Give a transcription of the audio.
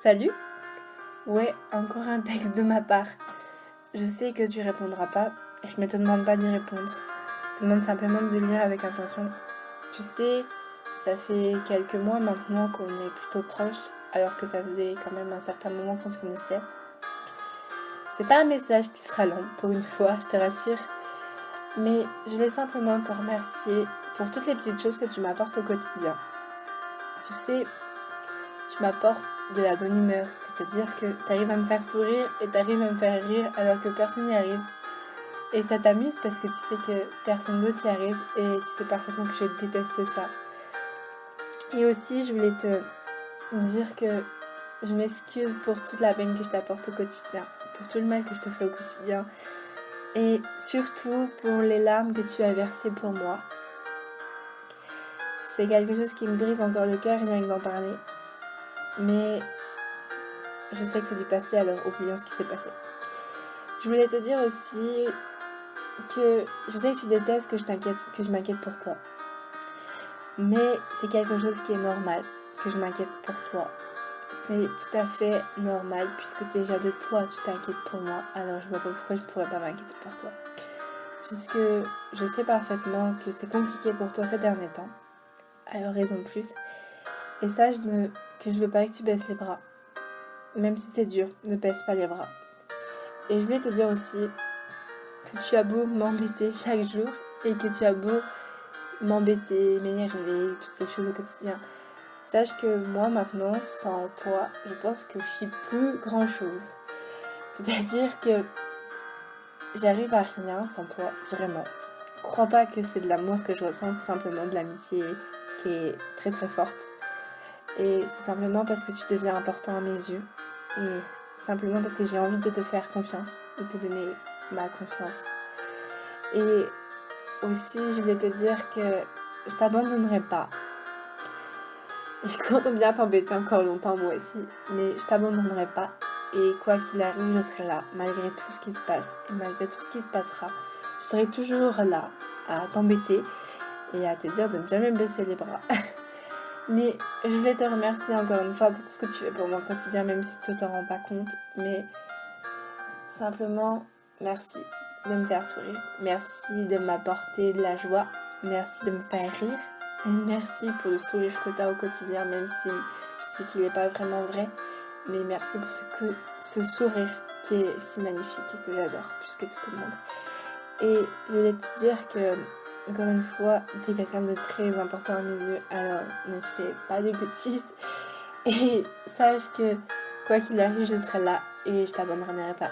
Salut. Ouais, encore un texte de ma part. Je sais que tu répondras pas, et je ne te demande pas d'y répondre. Je te demande simplement de le lire avec attention. Tu sais, ça fait quelques mois maintenant qu'on est plutôt proches, alors que ça faisait quand même un certain moment qu'on se connaissait. C'est pas un message qui sera long, pour une fois, je te rassure, mais je voulais simplement te remercier pour toutes les petites choses que tu m'apportes au quotidien. Tu sais, tu m'apportes de la bonne humeur, c'est-à-dire que tu arrives à me faire sourire et tu arrives à me faire rire alors que personne n'y arrive. Et ça t'amuse parce que tu sais que personne d'autre y arrive et tu sais parfaitement que je déteste ça. Et aussi, je voulais te dire que je m'excuse pour toute la peine que je t'apporte au quotidien, pour tout le mal que je te fais au quotidien et surtout pour les larmes que tu as versées pour moi. C'est quelque chose qui me brise encore le cœur rien que d'en parler. Mais je sais que c'est du passé, alors oublions ce qui s'est passé. Je voulais te dire aussi que je sais que tu détestes que je m'inquiète pour toi. Mais c'est quelque chose qui est normal, que je m'inquiète pour toi. C'est tout à fait normal, puisque déjà de toi, tu t'inquiètes pour moi. Alors je vois pas pourquoi je pourrais pas m'inquiéter pour toi. Puisque je sais parfaitement que c'est compliqué pour toi ces derniers temps. Alors raison de plus. Et sache que je veux pas que tu baisses les bras. Même si c'est dur, ne baisse pas les bras. Et je voulais te dire aussi que tu as beau m'embêter chaque jour et que tu as beau m'embêter, m'énerver, toutes ces choses au quotidien. Sache que moi maintenant, sans toi, je pense que je suis plus grand chose. C'est-à-dire que j'arrive à rien sans toi, vraiment. Crois pas que c'est de l'amour que je ressens, c'est simplement de l'amitié qui est très très forte. Et c'est simplement parce que tu deviens important à mes yeux. Et simplement parce que j'ai envie de te faire confiance, de te donner ma confiance. Et aussi, je voulais te dire que je t'abandonnerai pas. Je compte bien t'embêter encore longtemps moi aussi, mais je t'abandonnerai pas. Et quoi qu'il arrive, je serai là, malgré tout ce qui se passe. Et malgré tout ce qui se passera, je serai toujours là, à t'embêter et à te dire de ne jamais me baisser les bras. Mais je voulais te remercier encore une fois pour tout ce que tu fais pour moi au quotidien, même si tu ne t'en rends pas compte. Mais simplement, merci de me faire sourire. Merci de m'apporter de la joie. Merci de me faire rire. Et merci pour le sourire que tu as au quotidien, même si je sais qu'il n'est pas vraiment vrai. Mais merci pour ce sourire qui est si magnifique et que j'adore, plus que tout le monde. Et je voulais te dire que, encore une fois, tu es quelqu'un de très important à mes yeux. Alors ne fais pas de bêtises. Et sache que, quoi qu'il arrive, je serai là et je t'abandonnerai pas.